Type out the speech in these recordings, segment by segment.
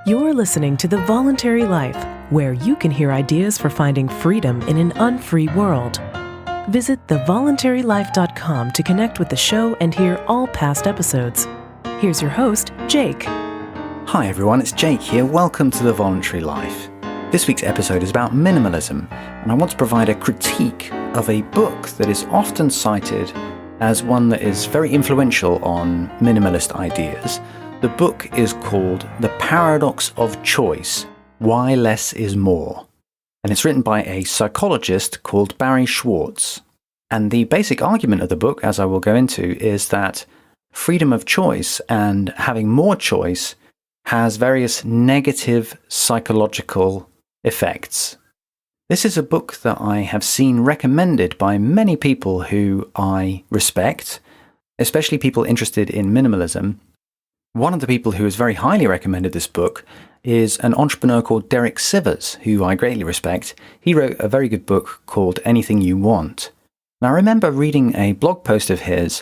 You're listening to The Voluntary Life, where you can hear ideas for finding freedom in an unfree world. Visit thevoluntarylife.com to connect with the show and hear all past episodes. Here's your host, Jake. Hi everyone, it's Jake here. Welcome to The Voluntary Life. This week's episode is about minimalism, and I want to provide a critique of a book that is often cited as one that is very influential on minimalist ideas. The book is called The Paradox of Choice: Why Less is More. And it's written by a psychologist called Barry Schwarz. And the basic argument of the book, as I will go into, is that freedom of choice and having more choice has various negative psychological effects. This is a book that I have seen recommended by many people who I respect, especially people interested in minimalism. One of the people who has very highly recommended this book is an entrepreneur called Derek Sivers, who I greatly respect. He wrote a very good book called Anything You Want. And I remember reading a blog post of his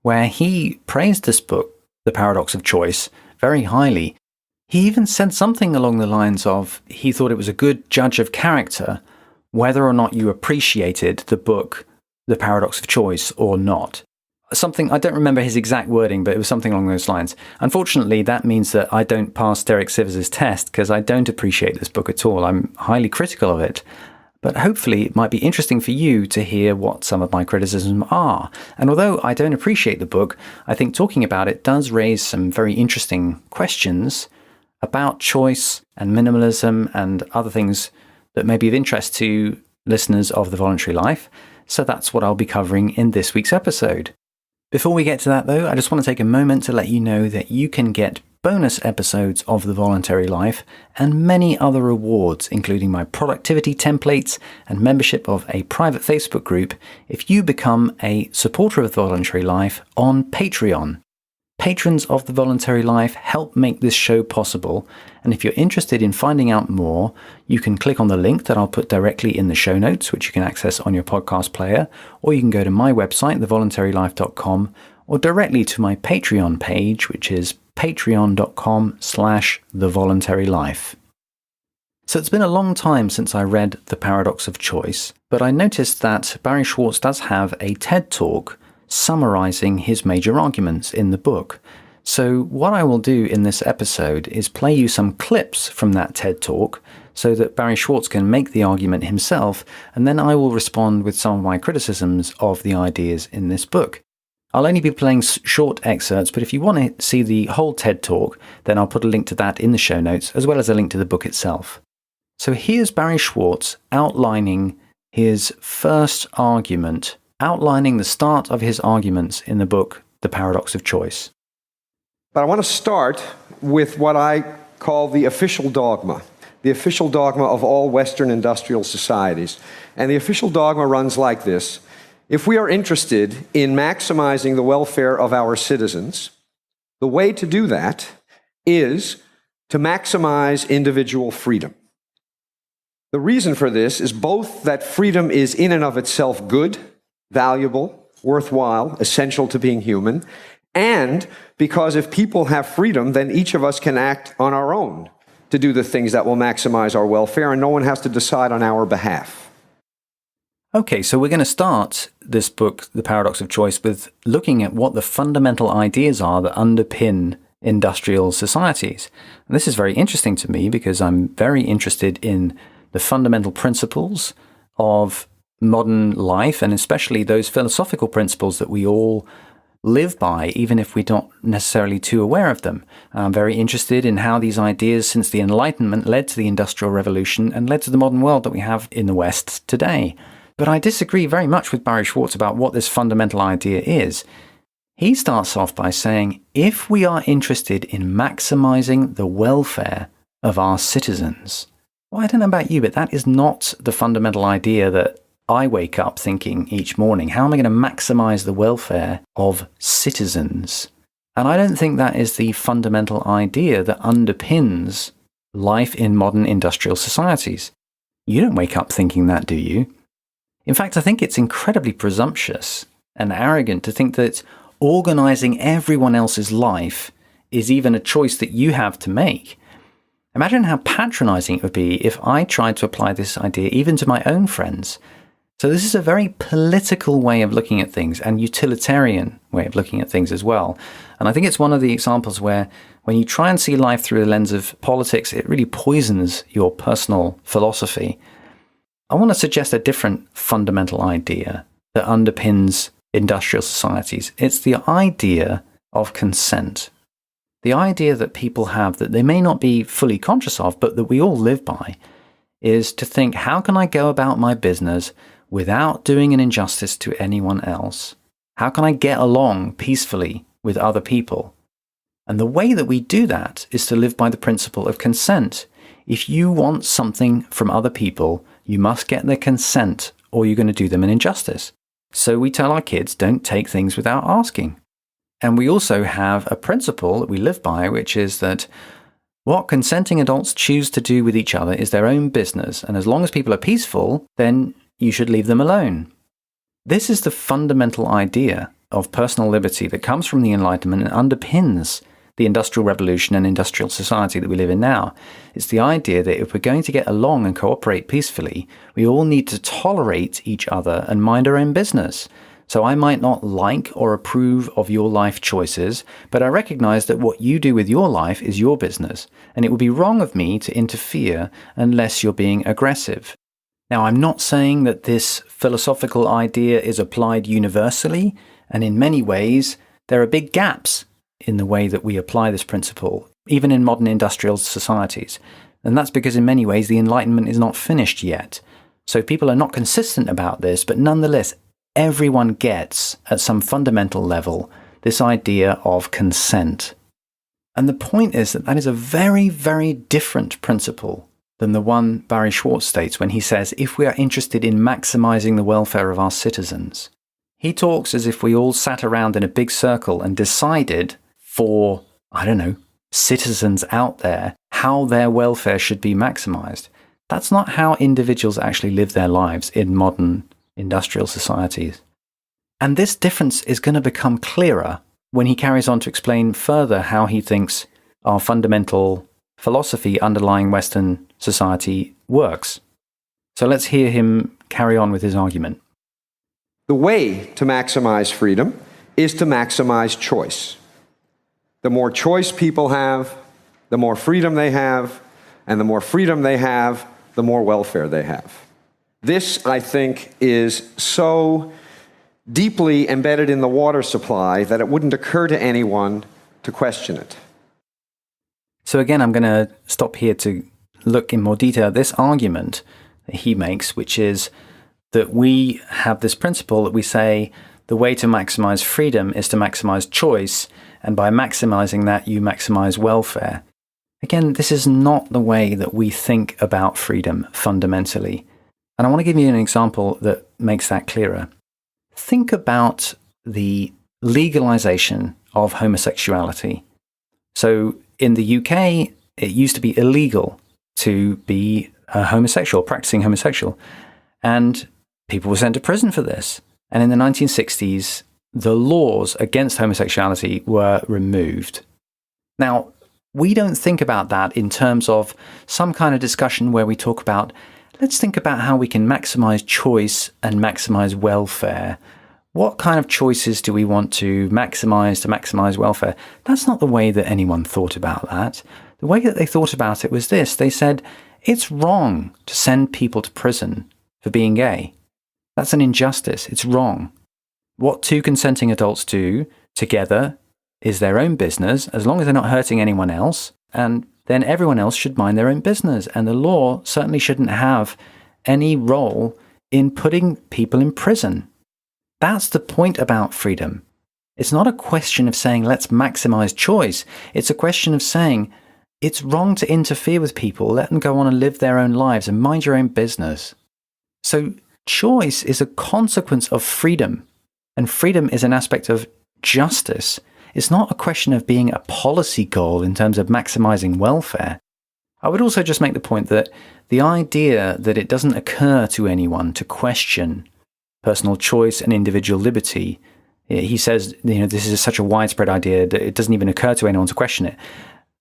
where he praised this book, The Paradox of Choice, very highly. He even said something along the lines of he thought it was a good judge of character whether or not you appreciated the book, The Paradox of Choice, or not. Something, I don't remember his exact wording, but it was something along those lines. Unfortunately, that means that I don't pass Derek Sivers' test because I don't appreciate this book at all. I'm highly critical of it. But hopefully it might be interesting for you to hear what some of my criticisms are. And although I don't appreciate the book, I think talking about it does raise some very interesting questions about choice and minimalism and other things that may be of interest to listeners of The Voluntary Life. So that's what I'll be covering in this week's episode. Before we get to that, though, I just want to take a moment to let you know that you can get bonus episodes of The Voluntary Life and many other rewards, including my productivity templates and membership of a private Facebook group, if you become a supporter of The Voluntary Life on Patreon. Patrons of The Voluntary Life help make this show possible, and if you're interested in finding out more, you can click on the link that I'll put directly in the show notes, which you can access on your podcast player, or you can go to my website, thevoluntarylife.com, or directly to my Patreon page, which is patreon.com/thevoluntarylife. So it's been a long time since I read The Paradox of Choice, but I noticed that Barry Schwartz does have a TED Talk summarizing his major arguments in the book. So what I will do in this episode is play you some clips from that TED Talk so that Barry Schwartz can make the argument himself, and then I will respond with some of my criticisms of the ideas in this book. I'll only be playing short excerpts, but if you want to see the whole TED Talk, then I'll put a link to that in the show notes, as well as a link to the book itself. So here's Barry Schwartz outlining his first argument, outlining the start of his arguments in the book, The Paradox of Choice. But I want to start with what I call the official dogma of all Western industrial societies. And the official dogma runs like this: if we are interested in maximizing the welfare of our citizens, the way to do that is to maximize individual freedom. The reason for this is both that freedom is in and of itself good, valuable, worthwhile, essential to being human, and because if people have freedom, then each of us can act on our own to do the things that will maximize our welfare, and no one has to decide on our behalf. Okay, so we're going to start this book, The Paradox of Choice, with looking at what the fundamental ideas are that underpin industrial societies. And this is very interesting to me because I'm very interested in the fundamental principles of modern life, and especially those philosophical principles that we all live by, even if we're not necessarily too aware of them. I'm very interested in how these ideas since the Enlightenment led to the Industrial Revolution and led to the modern world that we have in the West today. But I disagree very much with Barry Schwartz about what this fundamental idea is. He starts off by saying, if we are interested in maximizing the welfare of our citizens, well, I don't know about you, but that is not the fundamental idea that I wake up thinking each morning. How am I going to maximize the welfare of citizens? And I don't think that is the fundamental idea that underpins life in modern industrial societies. You don't wake up thinking that, do you? In fact, I think it's incredibly presumptuous and arrogant to think that organizing everyone else's life is even a choice that you have to make. Imagine how patronizing it would be if I tried to apply this idea even to my own friends. So this is a very political way of looking at things and utilitarian way of looking at things as well. And I think it's one of the examples where when you try and see life through the lens of politics, it really poisons your personal philosophy. I want to suggest a different fundamental idea that underpins industrial societies. It's the idea of consent. The idea that people have that they may not be fully conscious of, but that we all live by, is to think, how can I go about my business without doing an injustice to anyone else? How can I get along peacefully with other people? And the way that we do that is to live by the principle of consent. If you want something from other people, you must get their consent or you're going to do them an injustice. So we tell our kids, don't take things without asking. And we also have a principle that we live by, which is that what consenting adults choose to do with each other is their own business. And as long as people are peaceful, then you should leave them alone. This is the fundamental idea of personal liberty that comes from the Enlightenment and underpins the Industrial Revolution and industrial society that we live in now. It's the idea that if we're going to get along and cooperate peacefully, we all need to tolerate each other and mind our own business. So I might not like or approve of your life choices, but I recognize that what you do with your life is your business, and it would be wrong of me to interfere unless you're being aggressive. Now, I'm not saying that this philosophical idea is applied universally, and in many ways, there are big gaps in the way that we apply this principle, even in modern industrial societies. And that's because in many ways, the Enlightenment is not finished yet. So people are not consistent about this, but nonetheless, everyone gets, at some fundamental level, this idea of consent. And the point is that that is a very, very different principle than the one Barry Schwarz states when he says, if we are interested in maximizing the welfare of our citizens. He talks as if we all sat around in a big circle and decided for, citizens out there, how their welfare should be maximized. That's not how individuals actually live their lives in modern industrial societies. And this difference is going to become clearer when he carries on to explain further how he thinks our fundamental philosophy underlying Western society works. So let's hear him carry on with his argument. The way to maximize freedom is to maximize choice. The more choice people have, the more freedom they have, and the more freedom they have, the more welfare they have. This, I think, is so deeply embedded in the water supply that it wouldn't occur to anyone to question it. So again, I'm going to stop here to look in more detail at this argument that he makes, which is that we have this principle that we say the way to maximize freedom is to maximize choice, and by maximizing that, you maximize welfare. Again, this is not the way that we think about freedom fundamentally. And I want to give you an example that makes that clearer. Think about the legalization of homosexuality. So in the UK, it used to be illegal to be a homosexual, practicing homosexual. And people were sent to prison for this. And in the 1960s, the laws against homosexuality were removed. Now, we don't think about that in terms of some kind of discussion where we talk about, let's think about how we can maximize choice and maximize welfare. What kind of choices do we want to maximize welfare? That's not the way that anyone thought about that. The way that they thought about it was this. They said, it's wrong to send people to prison for being gay. That's an injustice. It's wrong. What two consenting adults do together is their own business, as long as they're not hurting anyone else, and then everyone else should mind their own business. And the law certainly shouldn't have any role in putting people in prison. That's the point about freedom. It's not a question of saying, let's maximize choice. It's a question of saying, it's wrong to interfere with people. Let them go on and live their own lives and mind your own business. So choice is a consequence of freedom. And freedom is an aspect of justice. It's not a question of being a policy goal in terms of maximizing welfare. I would also just make the point that the idea that it doesn't occur to anyone to question personal choice and individual liberty, he says, this is such a widespread idea that it doesn't even occur to anyone to question it.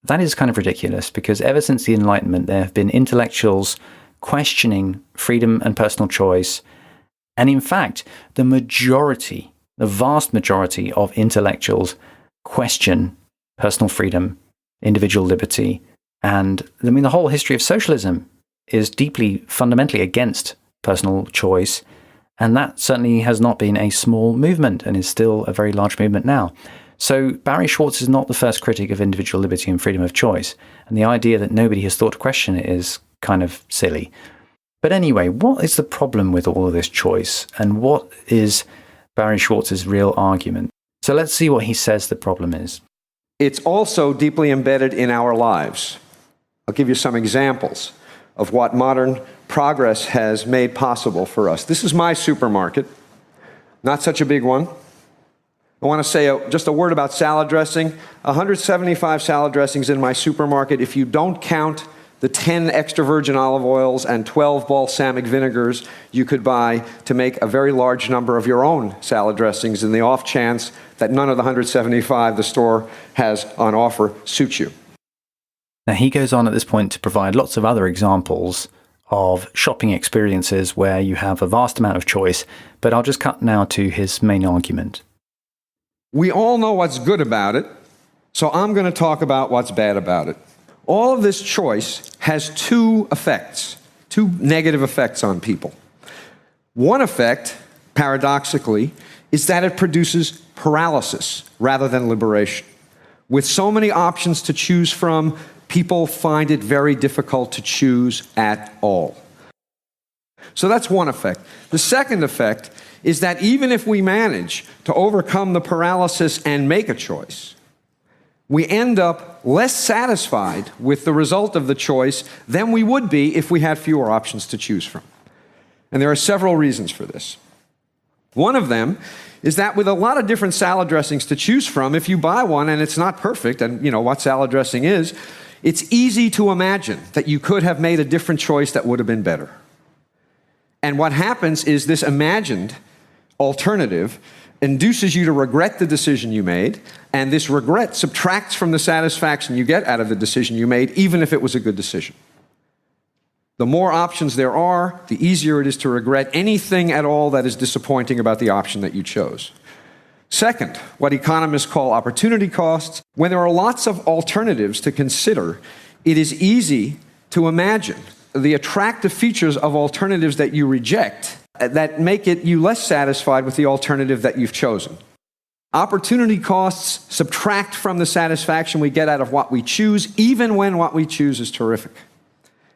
That is kind of ridiculous, because ever since the Enlightenment, there have been intellectuals questioning freedom and personal choice. And in fact, the vast majority of intellectuals question personal freedom, individual liberty. And I mean, the whole history of socialism is deeply, fundamentally against personal choice. And that certainly has not been a small movement and is still a very large movement now. So Barry Schwarz is not the first critic of individual liberty and freedom of choice. And the idea that nobody has thought to question it is kind of silly. But anyway, what is the problem with all of this choice? And what is Barry Schwartz's real argument? So let's see what he says the problem is. It's also deeply embedded in our lives. I'll give you some examples of what modern progress has made possible for us. This is my supermarket, not such a big one. I want to say just a word about salad dressing. 175 salad dressings in my supermarket. If you don't count the 10 extra virgin olive oils and 12 balsamic vinegars you could buy to make a very large number of your own salad dressings in the off chance that none of the 175 the store has on offer suits you. Now, he goes on at this point to provide lots of other examples of shopping experiences where you have a vast amount of choice, but I'll just cut now to his main argument. We all know what's good about it, so I'm going to talk about what's bad about it. All of this choice has two negative effects on people. One effect, paradoxically, is that it produces paralysis rather than liberation. With so many options to choose from, people find it very difficult to choose at all. So that's one effect. The second effect is that even if we manage to overcome the paralysis and make a choice, we end up less satisfied with the result of the choice than we would be if we had fewer options to choose from. And there are several reasons for this. One of them is that with a lot of different salad dressings to choose from, if you buy one and it's not perfect, and you know what salad dressing is, it's easy to imagine that you could have made a different choice that would have been better. And what happens is this imagined alternative induces you to regret the decision you made, and this regret subtracts from the satisfaction you get out of the decision you made, even if it was a good decision. The more options there are, the easier it is to regret anything at all that is disappointing about the option that you chose. Second, what economists call opportunity costs. When there are lots of alternatives to consider, it is easy to imagine the attractive features of alternatives that you reject that make you less satisfied with the alternative that you've chosen. Opportunity costs subtract from the satisfaction we get out of what we choose, even when what we choose is terrific.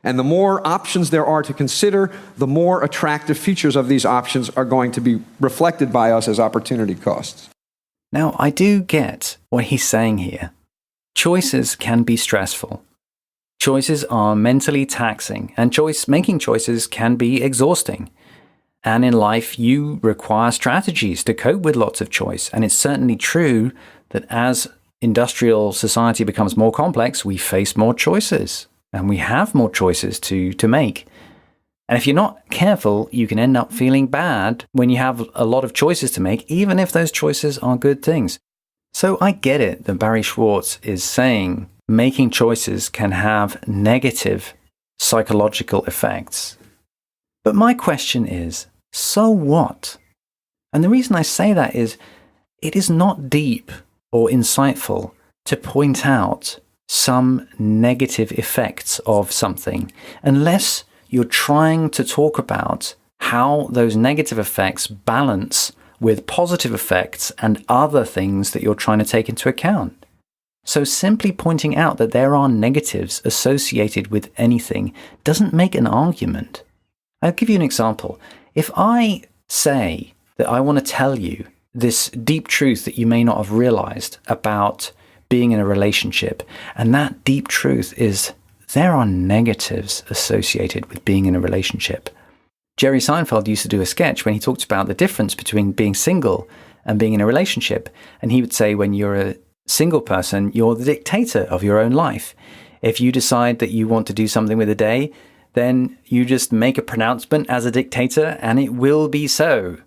And the more options there are to consider, the more attractive features of these options are going to be reflected by us as opportunity costs. Now, I do get what he's saying here. Choices can be stressful. Choices are mentally taxing, and making choices can be exhausting. And in life, you require strategies to cope with lots of choice. And it's certainly true that as industrial society becomes more complex, we face more choices. And we have more choices to make. And if you're not careful, you can end up feeling bad when you have a lot of choices to make, even if those choices are good things. So I get it that Barry Schwarz is saying making choices can have negative psychological effects. But my question is, so what? And the reason I say that is, it is not deep or insightful to point out some negative effects of something, unless you're trying to talk about how those negative effects balance with positive effects and other things that you're trying to take into account. So simply pointing out that there are negatives associated with anything doesn't make an argument. I'll give you an example. If I say that I want to tell you this deep truth that you may not have realized about being in a relationship, and that deep truth is there are negatives associated with being in a relationship. Jerry Seinfeld used to do a sketch when he talked about the difference between being single and being in a relationship. And he would say when you're a single person, you're the dictator of your own life. If you decide that you want to do something with a day, then you just make a pronouncement as a dictator and it will be so.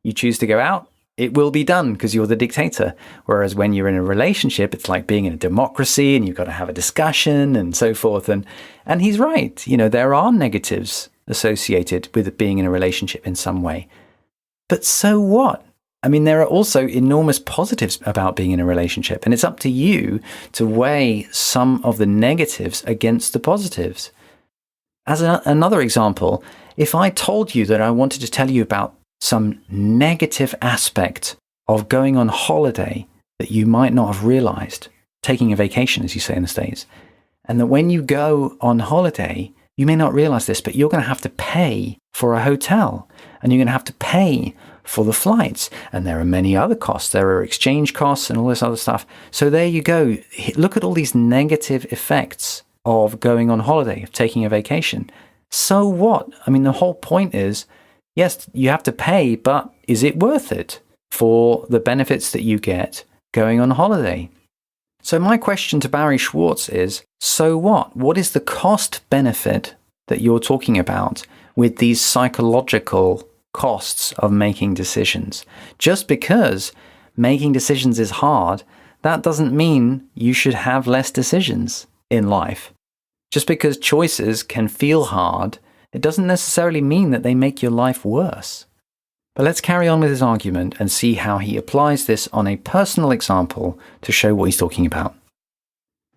You choose to go out, it will be done because you're the dictator. Whereas when you're in a relationship, it's like being in a democracy and you've got to have a discussion and so forth. And he's right. There are negatives associated with being in a relationship in some way. But so what? I mean, there are also enormous positives about being in a relationship, and it's up to you to weigh some of the negatives against the positives. As another example, if I told you that I wanted to tell you about some negative aspect of going on holiday that you might not have realized, taking a vacation, as you say in the States, and that when you go on holiday, you may not realize this, but you're going to have to pay for a hotel, and you're going to have to pay for the flights. And there are many other costs. There are exchange costs and all this other stuff. So there you go. Look at all these negative effects of going on holiday, of taking a vacation. So what? I mean, the whole point is, yes, you have to pay, but is it worth it for the benefits that you get going on holiday? So my question to Barry Schwarz is, so what? What is the cost benefit that you're talking about with these psychological costs of making decisions? Just because making decisions is hard, that doesn't mean you should have less decisions in life. Just because choices can feel hard, it doesn't necessarily mean that they make your life worse. But let's carry on with his argument and see how he applies this on a personal example to show what he's talking about.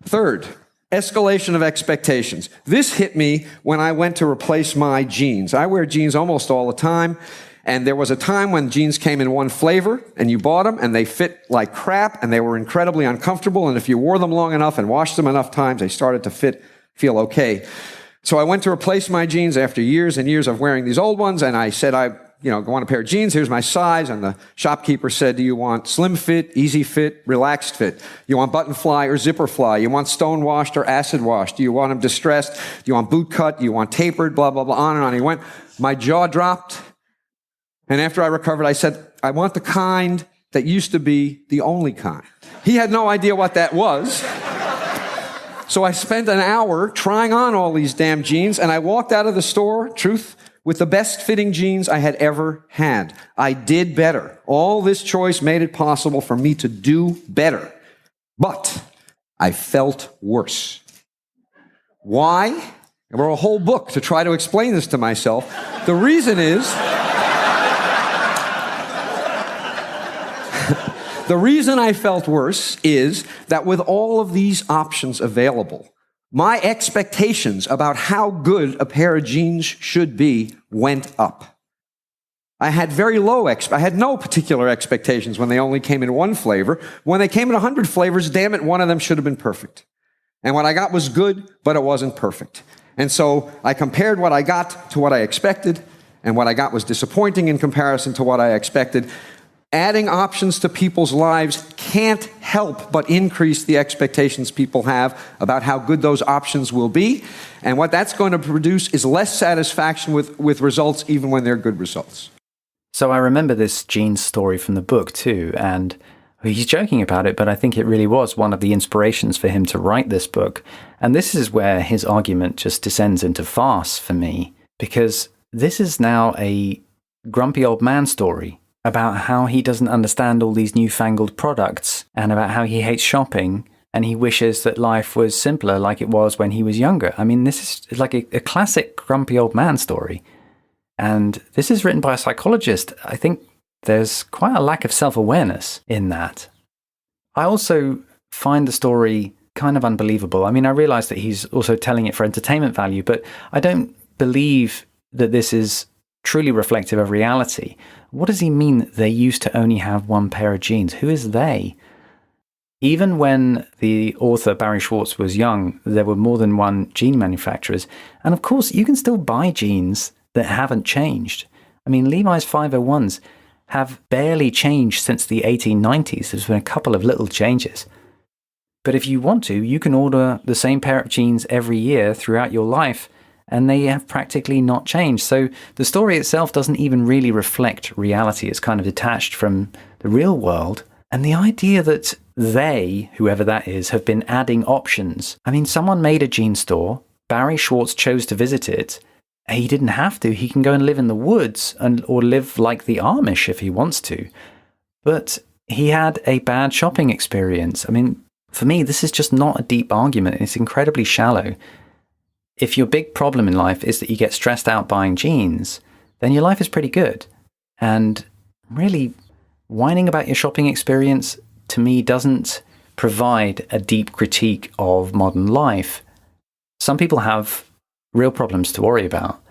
Third, escalation of expectations. This hit me when I went to replace my jeans. I wear jeans almost all the time, and there was a time when jeans came in one flavor, and you bought them, and they fit like crap, and they were incredibly uncomfortable, and if you wore them long enough and washed them enough times, they started to feel okay. So I went to replace my jeans after years and years of wearing these old ones, and I said, I want a pair of jeans, here's my size, and the shopkeeper said, do you want slim fit, easy fit, relaxed fit? You want button fly or zipper fly? You want stone washed or acid washed? Do you want them distressed? Do you want boot cut? Do you want tapered? Blah, blah, blah, on and on. He went, my jaw dropped, and after I recovered, I said, I want the kind that used to be the only kind. He had no idea what that was. So I spent an hour trying on all these damn jeans, and I walked out of the store, truth, with the best fitting jeans I had ever had. I did better. All this choice made it possible for me to do better. But I felt worse. Why? I wrote a whole book to try to explain this to myself. The reason is, the reason I felt worse is that with all of these options available, my expectations about how good a pair of jeans should be went up. I had I had no particular expectations when they only came in one flavor. When they came in 100 flavors, damn it, one of them should have been perfect. And what I got was good, but it wasn't perfect. And so I compared what I got to what I expected, and what I got was disappointing in comparison to what I expected. Adding options to people's lives can't help but increase the expectations people have about how good those options will be. And what that's going to produce is less satisfaction with results, even when they're good results. So I remember this jeans story from the book too, and he's joking about it, but I think it really was one of the inspirations for him to write this book. And this is where his argument just descends into farce for me, because this is now a grumpy old man story about how he doesn't understand all these newfangled products and about how he hates shopping and he wishes that life was simpler like it was when he was younger. I mean, this is like a classic grumpy old man story. And this is written by a psychologist. I think there's quite a lack of self-awareness in that. I also find the story kind of unbelievable. I mean, I realize that he's also telling it for entertainment value, but I don't believe that this is truly reflective of reality. What does he mean that they used to only have one pair of jeans? Who is they? Even when the author Barry Schwarz was young, there were more than one jean manufacturers. And of course, you can still buy jeans that haven't changed. I mean, Levi's 501s have barely changed since the 1890s. There's been a couple of little changes. But if you want to, you can order the same pair of jeans every year throughout your life, and they have practically not changed. So the story itself doesn't even really reflect reality. It's kind of detached from the real world. And the idea that they, whoever that is, have been adding options. I mean, someone made a jean store. Barry Schwarz chose to visit it. He didn't have to. He can go and live in the woods or live like the Amish if he wants to. but he had a bad shopping experience. I mean, for me, this is just not a deep argument. It's incredibly shallow. If your big problem in life is that you get stressed out buying jeans, then your life is pretty good. And really, whining about your shopping experience, to me, doesn't provide a deep critique of modern life. Some people have real problems to worry about.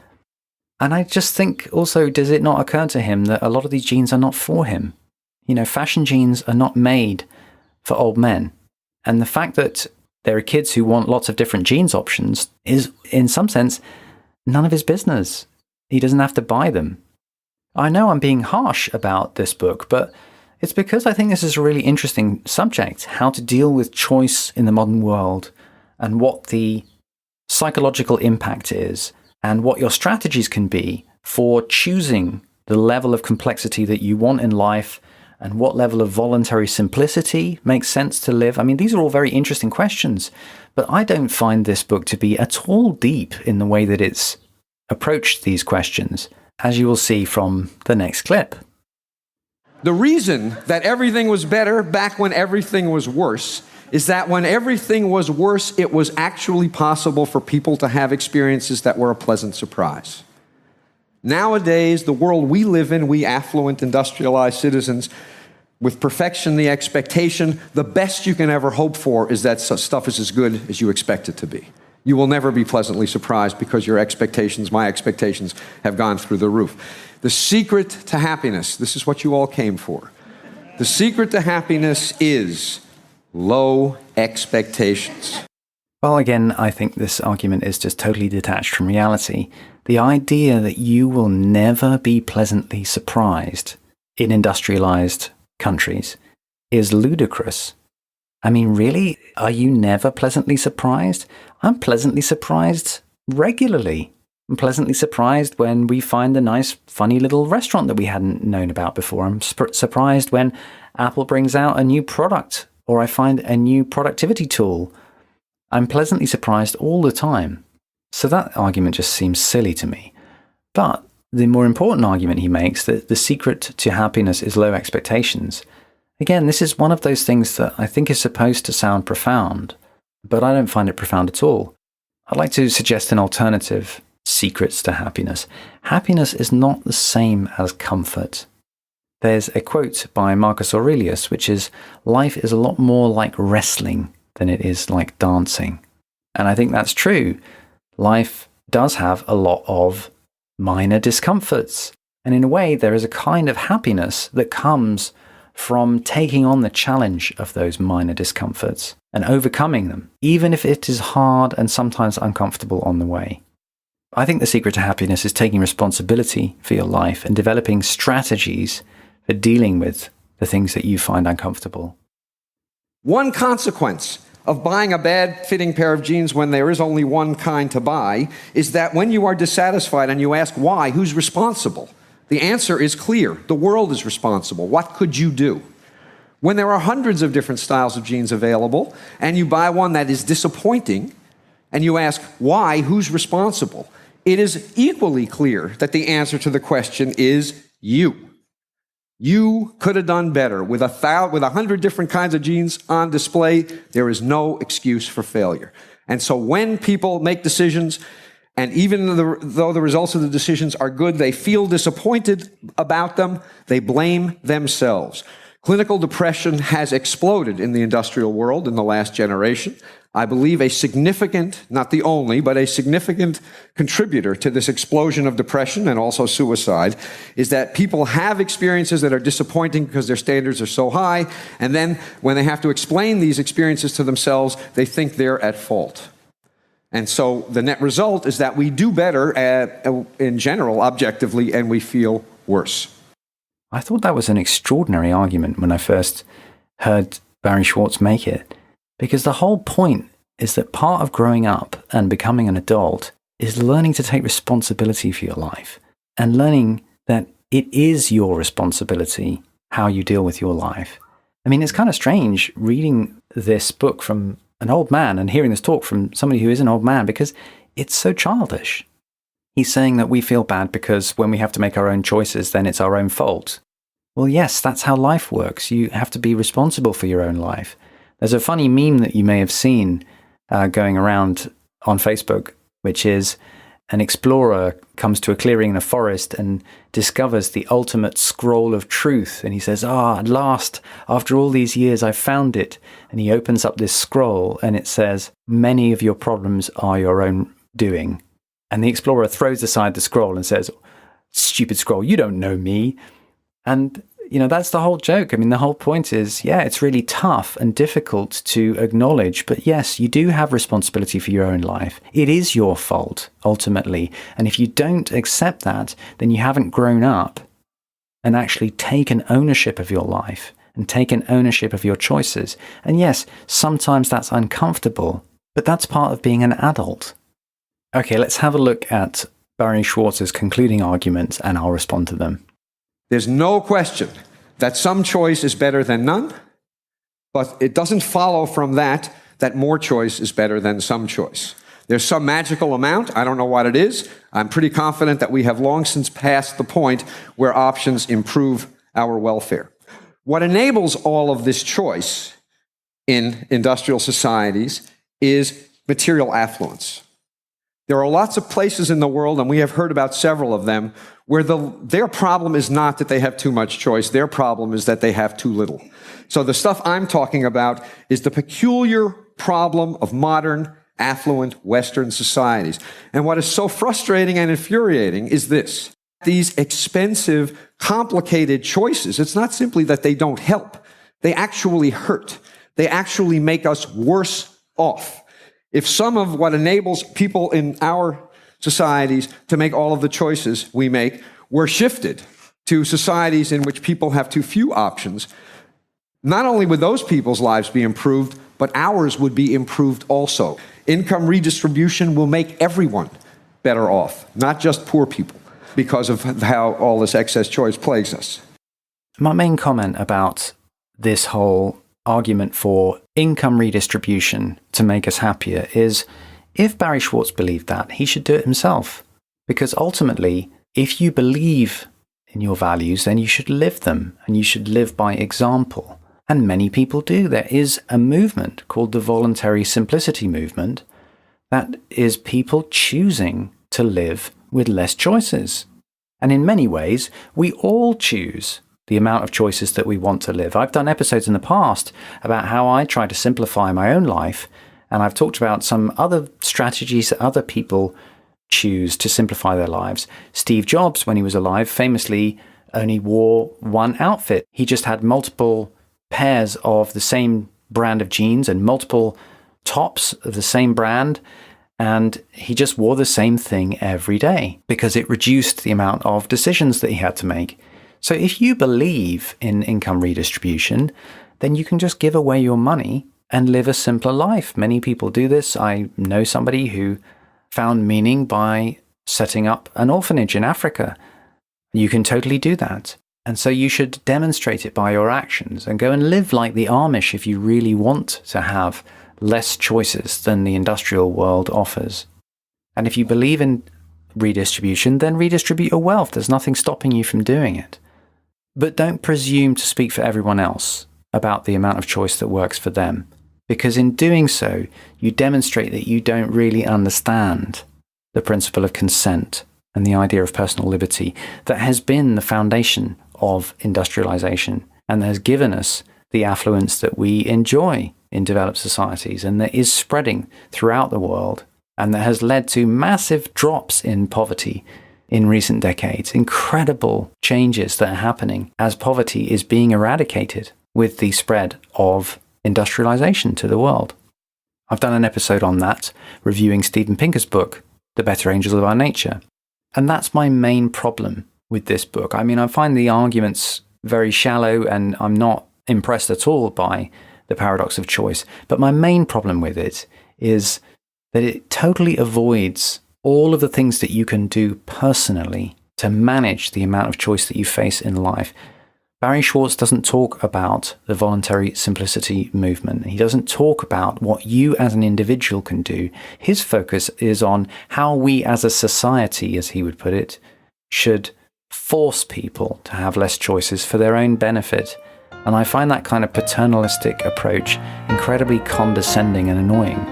And I just think also, does it not occur to him that a lot of these jeans are not for him? You know, fashion jeans are not made for old men. And the fact that there are kids who want lots of different jeans options is, in some sense, none of his business. He doesn't have to buy them. I know I'm being harsh about this book, but it's because I think this is a really interesting subject, how to deal with choice in the modern world and what the psychological impact is and what your strategies can be for choosing the level of complexity that you want in life and what level of voluntary simplicity makes sense to live. I mean, these are all very interesting questions, but I don't find this book to be at all deep in the way that it's approached these questions, as you will see from the next clip. The reason that everything was better back when everything was worse is that when everything was worse, it was actually possible for people to have experiences that were a pleasant surprise. Nowadays, the world we live in, we affluent, industrialized citizens, with perfection, the expectation, the best you can ever hope for is that stuff is as good as you expect it to be. You will never be pleasantly surprised because your expectations, my expectations, have gone through the roof. The secret to happiness, this is what you all came for. The secret to happiness is low expectations. Well, again, I think this argument is just totally detached from reality. The idea that you will never be pleasantly surprised in industrialized countries is ludicrous. I mean, really? Are you never pleasantly surprised? I'm pleasantly surprised regularly. I'm pleasantly surprised when we find a nice, funny little restaurant that we hadn't known about before. I'm surprised when Apple brings out a new product or I find a new productivity tool. I'm pleasantly surprised all the time. So that argument just seems silly to me. But the more important argument he makes, that the secret to happiness is low expectations. Again, this is one of those things that I think is supposed to sound profound, but I don't find it profound at all. I'd like to suggest an alternative secrets to happiness. Happiness is not the same as comfort. There's a quote by Marcus Aurelius, which is, life is a lot more like wrestling than it is like dancing. And I think that's true. Life does have a lot of minor discomforts. And in a way, there is a kind of happiness that comes from taking on the challenge of those minor discomforts and overcoming them, even if it is hard and sometimes uncomfortable on the way. I think the secret to happiness is taking responsibility for your life and developing strategies for dealing with the things that you find uncomfortable. One consequence of buying a bad-fitting pair of jeans when there is only one kind to buy is that when you are dissatisfied and you ask why, who's responsible? The answer is clear. The world is responsible. What could you do? When there are hundreds of different styles of jeans available and you buy one that is disappointing and you ask why, who's responsible? It is equally clear that the answer to the question is you. You could have done better. With 100 different kinds of jeans on display, there is no excuse for failure. And so when people make decisions, and even though the results of the decisions are good, they feel disappointed about them, they blame themselves. Clinical depression has exploded in the industrial world in the last generation. I believe a significant, not the only, but a significant contributor to this explosion of depression and also suicide is that people have experiences that are disappointing because their standards are so high, and then when they have to explain these experiences to themselves, they think they're at fault. And so the net result is that we do better in general, objectively, and we feel worse. I thought that was an extraordinary argument when I first heard Barry Schwarz make it, because the whole point is that part of growing up and becoming an adult is learning to take responsibility for your life and learning that it is your responsibility how you deal with your life. I mean, it's kind of strange reading this book from an old man and hearing this talk from somebody who is an old man because it's so childish. He's saying that we feel bad because when we have to make our own choices, then it's our own fault. Well, yes, that's how life works. You have to be responsible for your own life. There's a funny meme that you may have seen going around on Facebook, which is an explorer comes to a clearing in a forest and discovers the ultimate scroll of truth. And he says, at last, after all these years, I found it. And he opens up this scroll and it says, many of your problems are your own doing. And the explorer throws aside the scroll and says, stupid scroll, you don't know me. And that's the whole joke. I mean, the whole point is, it's really tough and difficult to acknowledge. But yes, you do have responsibility for your own life. It is your fault, ultimately. And if you don't accept that, then you haven't grown up and actually taken ownership of your life and taken ownership of your choices. And yes, sometimes that's uncomfortable, but that's part of being an adult. Okay, let's have a look at Barry Schwartz's concluding arguments, and I'll respond to them. There's no question that some choice is better than none, but it doesn't follow from that more choice is better than some choice. There's some magical amount. I don't know what it is. I'm pretty confident that we have long since passed the point where options improve our welfare. What enables all of this choice in industrial societies is material affluence. There are lots of places in the world, and we have heard about several of them, where their problem is not that they have too much choice. Their problem is that they have too little. So the stuff I'm talking about is the peculiar problem of modern, affluent Western societies. And what is so frustrating and infuriating is this. These expensive, complicated choices, it's not simply that they don't help. They actually hurt. They actually make us worse off. If some of what enables people in our societies to make all of the choices we make were shifted to societies in which people have too few options, not only would those people's lives be improved, but ours would be improved also. Income redistribution will make everyone better off, not just poor people, because of how all this excess choice plagues us. My main comment about this whole argument for income redistribution to make us happier is, if Barry Schwarz believed that, he should do it himself. Because ultimately, if you believe in your values, then you should live them, and you should live by example. And many people do. There is a movement called the voluntary simplicity movement that is people choosing to live with less choices. And in many ways, we all choose the amount of choices that we want to live. I've done episodes in the past about how I try to simplify my own life, and I've talked about some other strategies that other people choose to simplify their lives. Steve Jobs, when he was alive, famously only wore one outfit. He just had multiple pairs of the same brand of jeans and multiple tops of the same brand, and he just wore the same thing every day because it reduced the amount of decisions that he had to make. So if you believe in income redistribution, then you can just give away your money and live a simpler life. Many people do this. I know somebody who found meaning by setting up an orphanage in Africa. You can totally do that. And so you should demonstrate it by your actions and go and live like the Amish if you really want to have less choices than the industrial world offers. And if you believe in redistribution, then redistribute your wealth. There's nothing stopping you from doing it. But don't presume to speak for everyone else about the amount of choice that works for them, because in doing so, you demonstrate that you don't really understand the principle of consent and the idea of personal liberty that has been the foundation of industrialization and has given us the affluence that we enjoy in developed societies and that is spreading throughout the world and that has led to massive drops in poverty in recent decades, incredible changes that are happening as poverty is being eradicated with the spread of industrialization to the world. I've done an episode on that, reviewing Steven Pinker's book, The Better Angels of Our Nature. And that's my main problem with this book. I mean, I find the arguments very shallow and I'm not impressed at all by the paradox of choice. But my main problem with it is that it totally avoids all of the things that you can do personally to manage the amount of choice that you face in life. Barry Schwarz doesn't talk about the voluntary simplicity movement. He doesn't talk about what you as an individual can do. His focus is on how we as a society, as he would put it, should force people to have less choices for their own benefit. And I find that kind of paternalistic approach incredibly condescending and annoying.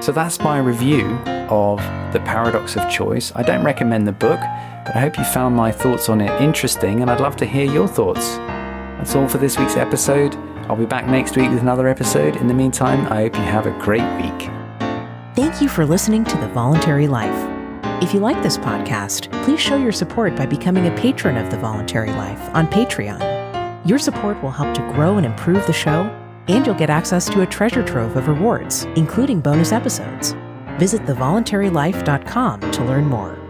So that's my review of The Paradox of Choice. I don't recommend the book, but I hope you found my thoughts on it interesting, and I'd love to hear your thoughts. That's all for this week's episode. I'll be back next week with another episode. In the meantime, I hope you have a great week. Thank you for listening to The Voluntary Life. If you like this podcast, please show your support by becoming a patron of The Voluntary Life on Patreon. Your support will help to grow and improve the show, and you'll get access to a treasure trove of rewards, including bonus episodes. Visit thevoluntarylife.com to learn more.